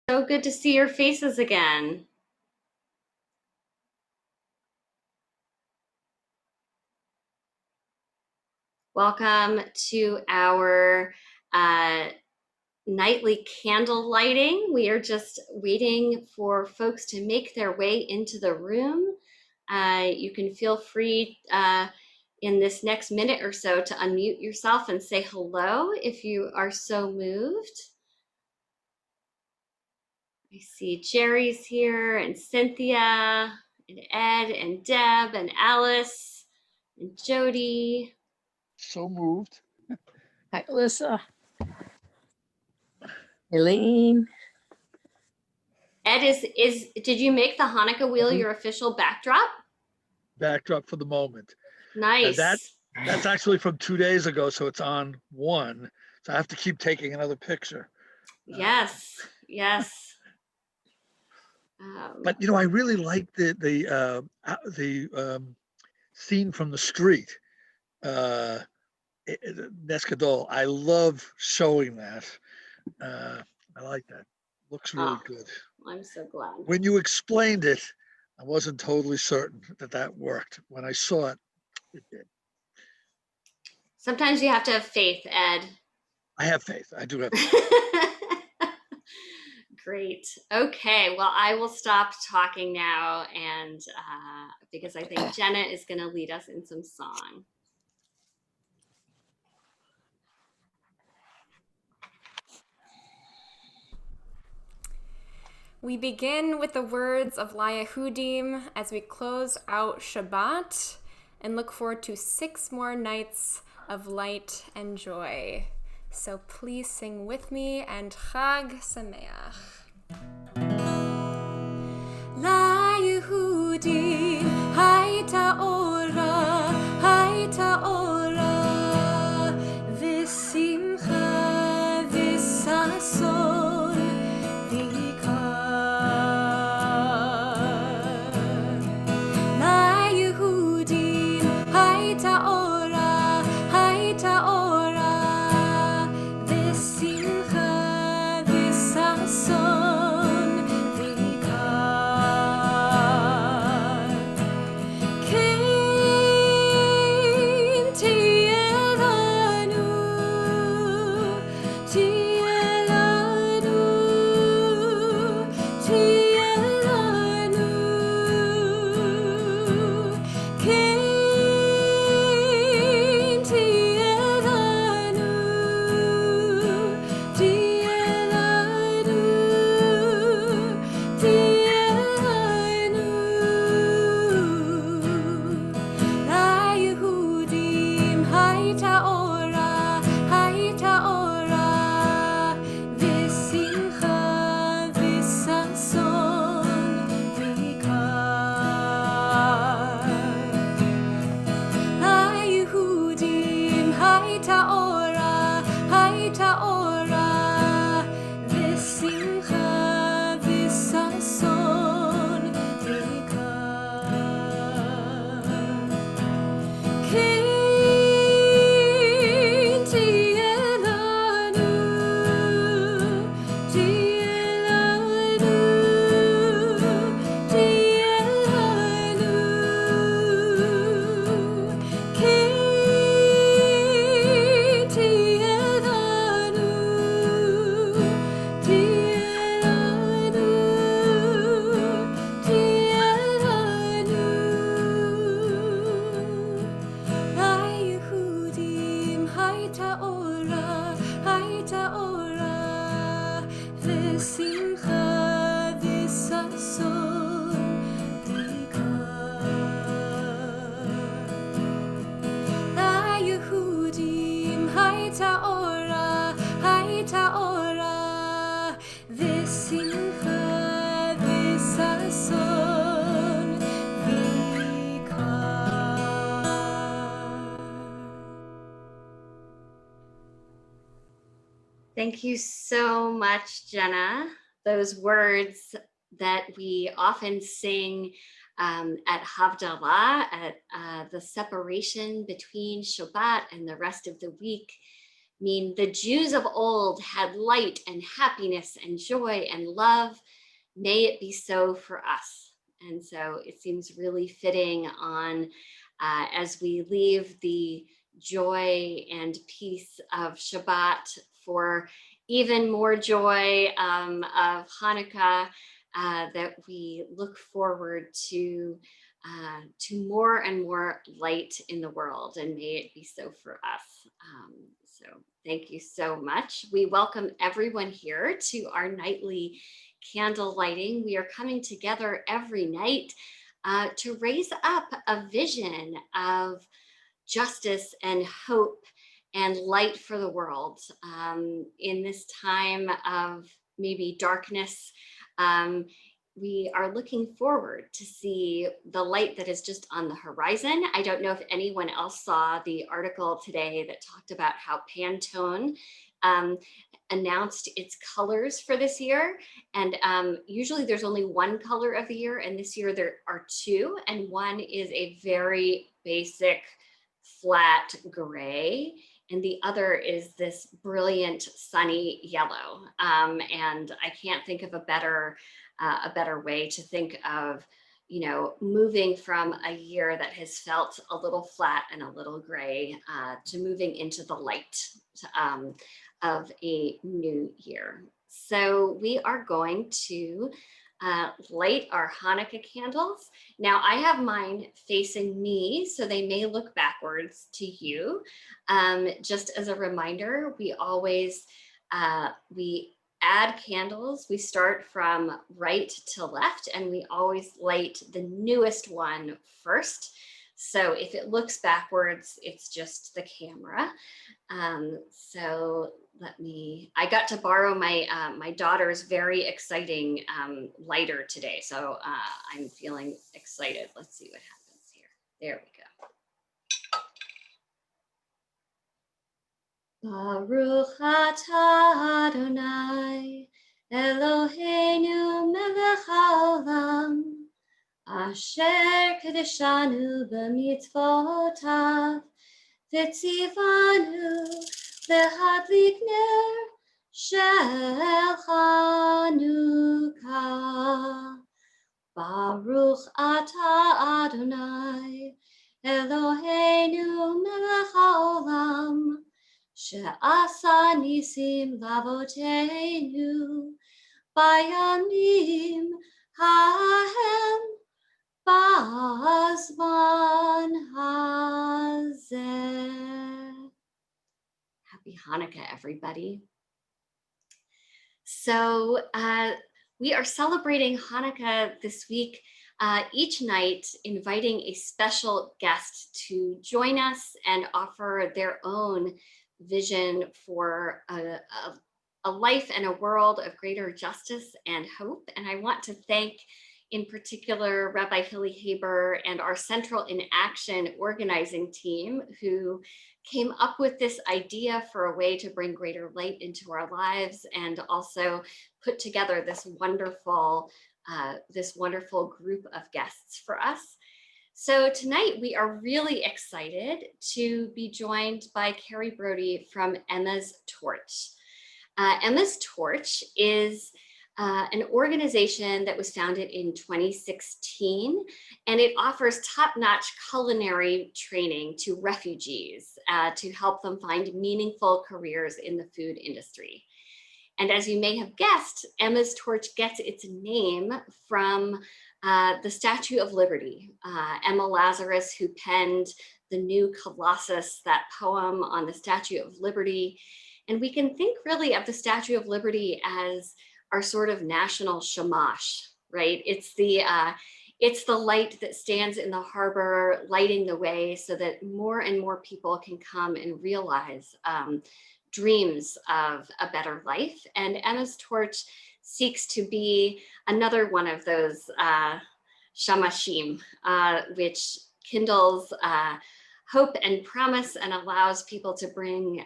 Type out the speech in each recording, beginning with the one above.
So good to see your faces again. Welcome to our nightly candle lighting. We are just waiting for folks to make their way into the room. You can feel free in this next minute or so to unmute yourself and say hello if you are so moved. I see Jerry's here, and Cynthia, and Ed, and Deb, and Alice, and Jody. So moved. Hi, Alyssa. Elaine. Ed, did you make the Hanukkah wheel your official backdrop? Backdrop for the moment. Nice. That's actually from 2 days ago, so it's on one. So I have to keep taking another picture. Yes. But I really like the scene from the street. Nescadol. I love showing that. I like that. Looks really good. I'm so glad. When you explained it, I wasn't totally certain that worked. When I saw it, it did. Sometimes you have to have faith, Ed. I have faith. I do have faith. Great. Okay. Well, I will stop talking now, and because I think Jenna is going to lead us in some song. We begin with the words of LaYehudim as we close out Shabbat and look forward to 6 more nights of light and joy. So please sing with me and Chag Sameach. LaYehudim hayta ora v'simcha v'sason Thank you so much, Jenna. Those words that we often sing at Havdalah, at the separation between Shabbat and the rest of the week, mean, the Jews of old had light and happiness and joy and love. May it be so for us. And so it seems really fitting on as we leave the joy and peace of Shabbat for even more joy of Hanukkah, that we look forward to more and more light in the world, and may it be so for us. So thank you so much. We welcome everyone here to our nightly candle lighting. We are coming together every night to raise up a vision of justice and hope and light for the world in this time of maybe darkness. We are looking forward to see the light that is just on the horizon. I don't know if anyone else saw the article today that talked about how Pantone announced its colors for this year. And usually there's only one color of the year, and this year there are two, and one is a very basic flat gray, and the other is this brilliant sunny yellow. And I can't think of a better way to think of, moving from a year that has felt a little flat and a little gray to moving into the light of a new year. So we are going to light our Hanukkah candles. Now I have mine facing me, so they may look backwards to you. Just as a reminder, we always, we add candles. We start from right to left, and we always light the newest one first. So if it looks backwards, it's just the camera. So I got to borrow my daughter's very exciting lighter today. So I'm feeling excited. Let's see what happens here. There we go. Baruch atah Adonai Eloheinu melech haolam asher kedeshanu b'mitzvotav v'tzivanu להדליק נר של חנוכה. ברוך אתה אדוני אלוהינו מלך העולם שעשה ניסים לאבותינו בימים ההם בזמן הזה. Happy Hanukkah, everybody. So we are celebrating Hanukkah this week, each night inviting a special guest to join us and offer their own vision for a life and a world of greater justice and hope. And I want to thank in particular Rabbi Hilly Haber and our Central in Action organizing team, who came up with this idea for a way to bring greater light into our lives, and also put together this wonderful group of guests for us. So tonight we are really excited to be joined by Kerry Brodie from Emma's Torch. Emma's Torch is an organization that was founded in 2016, and it offers top-notch culinary training to refugees to help them find meaningful careers in the food industry. And as you may have guessed, Emma's Torch gets its name from the Statue of Liberty. Emma Lazarus, who penned the New Colossus, that poem on the Statue of Liberty. And we can think really of the Statue of Liberty as our sort of national shamash, right? It's the light that stands in the harbor, lighting the way so that more and more people can come and realize dreams of a better life. And Emma's Torch seeks to be another one of those shamashim, which kindles hope and promise and allows people to bring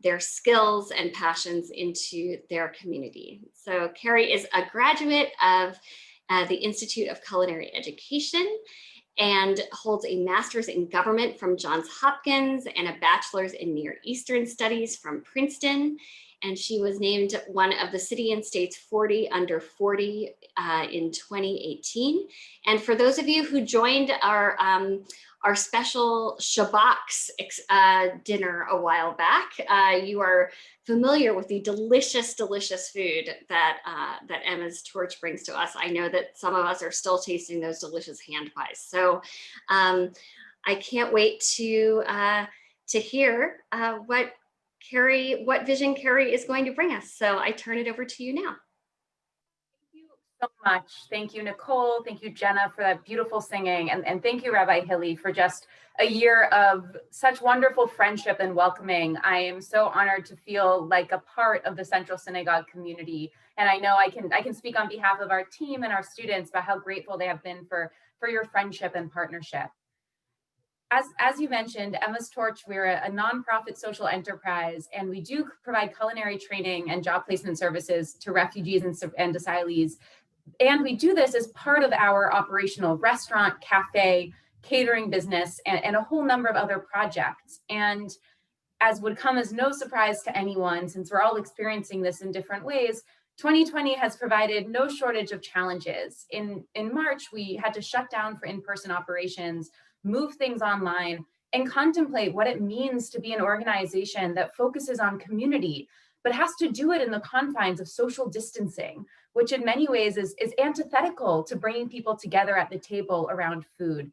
their skills and passions into their community. So Kerry is a graduate of the Institute of Culinary Education, and holds a master's in government from Johns Hopkins and a bachelor's in Near Eastern Studies from Princeton. And she was named one of the City and State's 40 under 40 in 2018. And for those of you who joined our special Shabbat dinner a while back, you are familiar with the delicious, delicious food that Emma's Torch brings to us. I know that some of us are still tasting those delicious hand pies. So I can't wait to hear what vision Kerry is going to bring us. So I turn it over to you now. Thank you so much. Thank you, Nicole. Thank you, Jenna, for that beautiful singing. And thank you, Rabbi Hilly, for just a year of such wonderful friendship and welcoming. I am so honored to feel like a part of the Central Synagogue community. And I know I can speak on behalf of our team and our students about how grateful they have been for your friendship and partnership. As you mentioned, Emma's Torch, we're a nonprofit social enterprise, and we do provide culinary training and job placement services to refugees and asylees. And we do this as part of our operational restaurant, cafe, catering business, and a whole number of other projects. And as would come as no surprise to anyone, since we're all experiencing this in different ways, 2020 has provided no shortage of challenges. In March, we had to shut down for in-person operations, move things online, and contemplate what it means to be an organization that focuses on community, but has to do it in the confines of social distancing, which in many ways is antithetical to bringing people together at the table around food.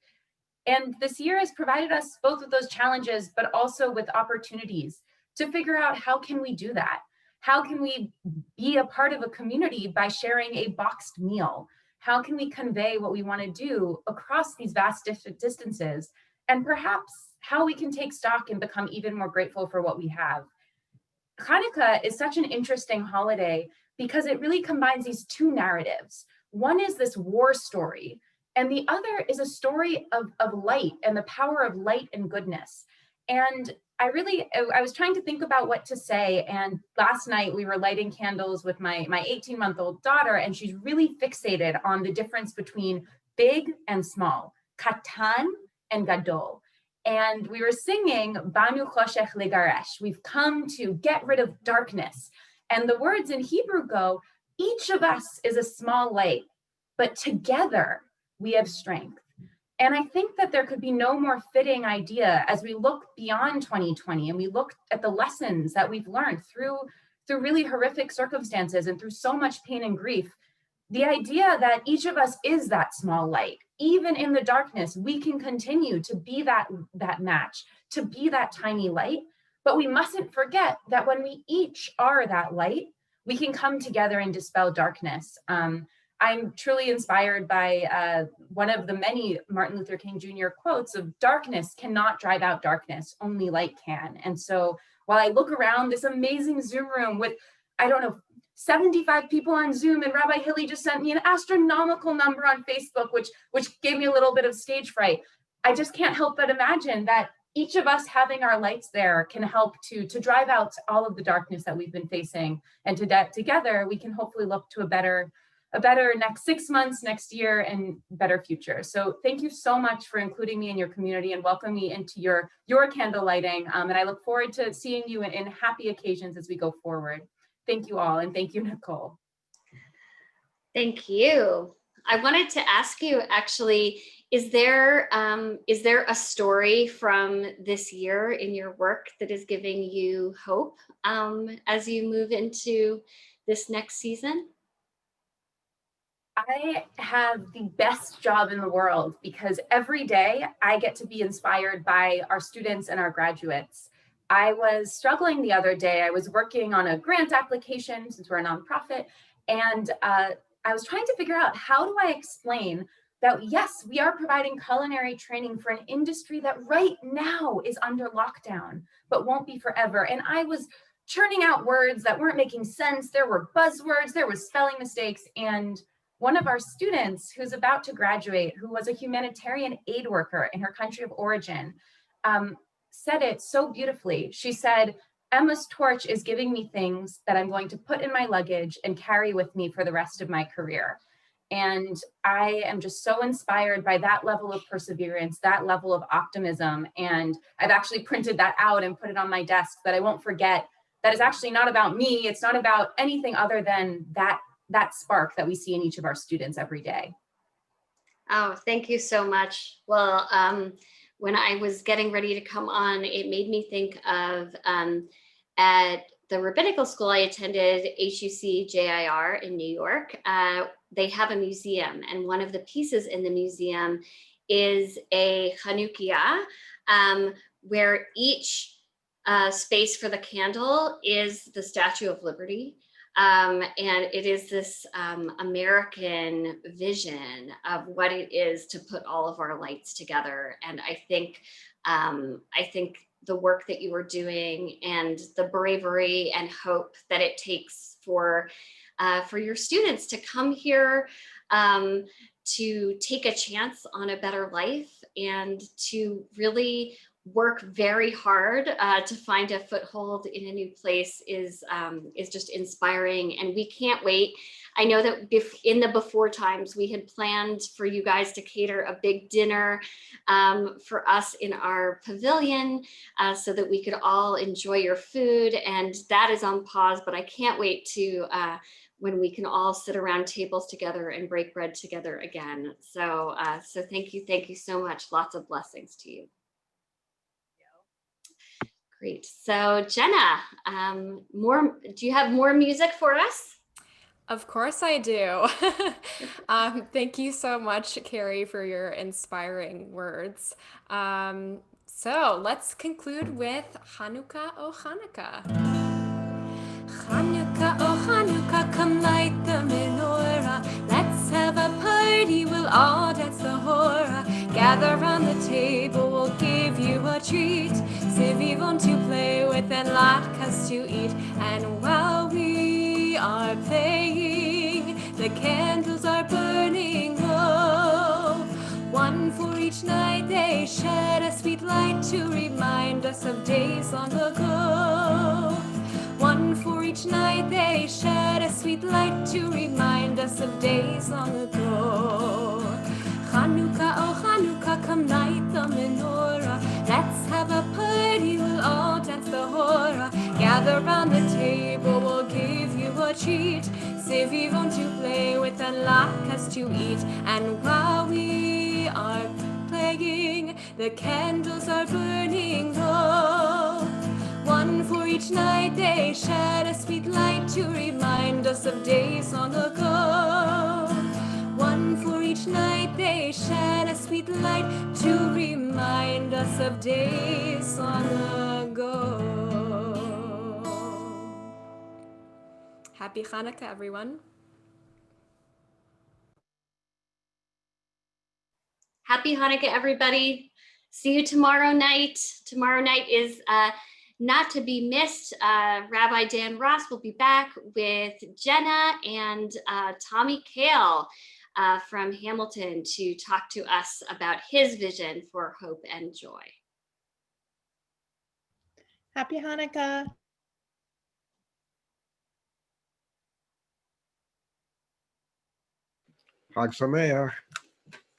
And this year has provided us both with those challenges, but also with opportunities to figure out how can we do that? How can we be a part of a community by sharing a boxed meal? How can we convey what we want to do across these vast distances? And perhaps how we can take stock and become even more grateful for what we have. Hanukkah is such an interesting holiday because it really combines these two narratives. One is this war story, and the other is a story of light and the power of light and goodness. And I was trying to think about what to say. And last night we were lighting candles with my 18-month-old daughter, and she's really fixated on the difference between big and small, katan and gadol. And we were singing Banu choshech legaresh. We've come to get rid of darkness. And the words in Hebrew go, each of us is a small light, but together we have strength. And I think that there could be no more fitting idea as we look beyond 2020 and we look at the lessons that we've learned through really horrific circumstances and through so much pain and grief. The idea that each of us is that small light, even in the darkness, we can continue to be that match, to be that tiny light. But we mustn't forget that when we each are that light, we can come together and dispel darkness. I'm truly inspired by one of the many Martin Luther King Jr. quotes of darkness cannot drive out darkness, only light can. And so while I look around this amazing Zoom room with, 75 people on Zoom, and Rabbi Hilly just sent me an astronomical number on Facebook, which gave me a little bit of stage fright. I just can't help but imagine that each of us having our lights there can help to drive out all of the darkness that we've been facing. And together we can hopefully look to a better next 6 months, next year, and better future. So thank you so much for including me in your community and welcoming me into your candle lighting. And I look forward to seeing you in happy occasions as we go forward. Thank you all, and thank you, Nicole. Thank you. I wanted to ask you, actually, is there a story from this year in your work that is giving you hope as you move into this next season? I have the best job in the world because every day I get to be inspired by our students and our graduates. I was struggling the other day. I was working on a grant application since we're a nonprofit, and I was trying to figure out, how do I explain that, yes, we are providing culinary training for an industry that right now is under lockdown, but won't be forever. And I was churning out words that weren't making sense. There were buzzwords, there was spelling mistakes, and one of our students who's about to graduate, who was a humanitarian aid worker in her country of origin, said it so beautifully. She said, Emma's Torch is giving me things that I'm going to put in my luggage and carry with me for the rest of my career. And I am just so inspired by that level of perseverance, that level of optimism. And I've actually printed that out and put it on my desk that I won't forget. That is actually not about me. It's not about anything other than that spark that we see in each of our students every day. Oh, thank you so much. Well, when I was getting ready to come on, it made me think of at the rabbinical school I attended, HUC JIR in New York. They have a museum, and one of the pieces in the museum is a Hanukkah, where each space for the candle is the Statue of Liberty. And it is this American vision of what it is to put all of our lights together. And I think the work that you were doing and the bravery and hope that it takes for your students to come here, to take a chance on a better life and to really work very hard to find a foothold in a new place is just inspiring, and we can't wait. I know that in the before times we had planned for you guys to cater a big dinner for us in our pavilion so that we could all enjoy your food, and that is on pause, but I can't wait to when we can all sit around tables together and break bread together again. So thank you so much. Lots of blessings to you. Great. So Jenna, do you have more music for us? Of course I do. Thank you so much, Kerry, for your inspiring words. So let's conclude with Hanukkah, oh Hanukkah. Hanukkah, oh Hanukkah, come light the menorah. Let's have a party, we'll all dance the hora. Gather round the table, we'll give you a treat. Sivivon to play with and latkes to eat. And while we are playing, the candles are burning low. One for each night they shed a sweet light to remind us of days long ago. One for each night they shed a sweet light to remind us of days long ago. Chanukah, oh Chanukah, come light the menorah. Let's have a party, we'll all dance the hora. Gather round the table, we'll give you a treat. Sivivon to play with and latkes to eat. And while we are playing, the candles are burning low. One for each night they shed a sweet light to remind us of days long ago. One for each night they shed a sweet light to remind us of days long ago. Happy Hanukkah, everyone. Happy Hanukkah, everybody. See you tomorrow night. Tomorrow night is not to be missed. Rabbi Dan Ross will be back with Jenna and Tommy Kale from Hamilton to talk to us about his vision for hope and joy. Happy Hanukkah. Chag Sameach.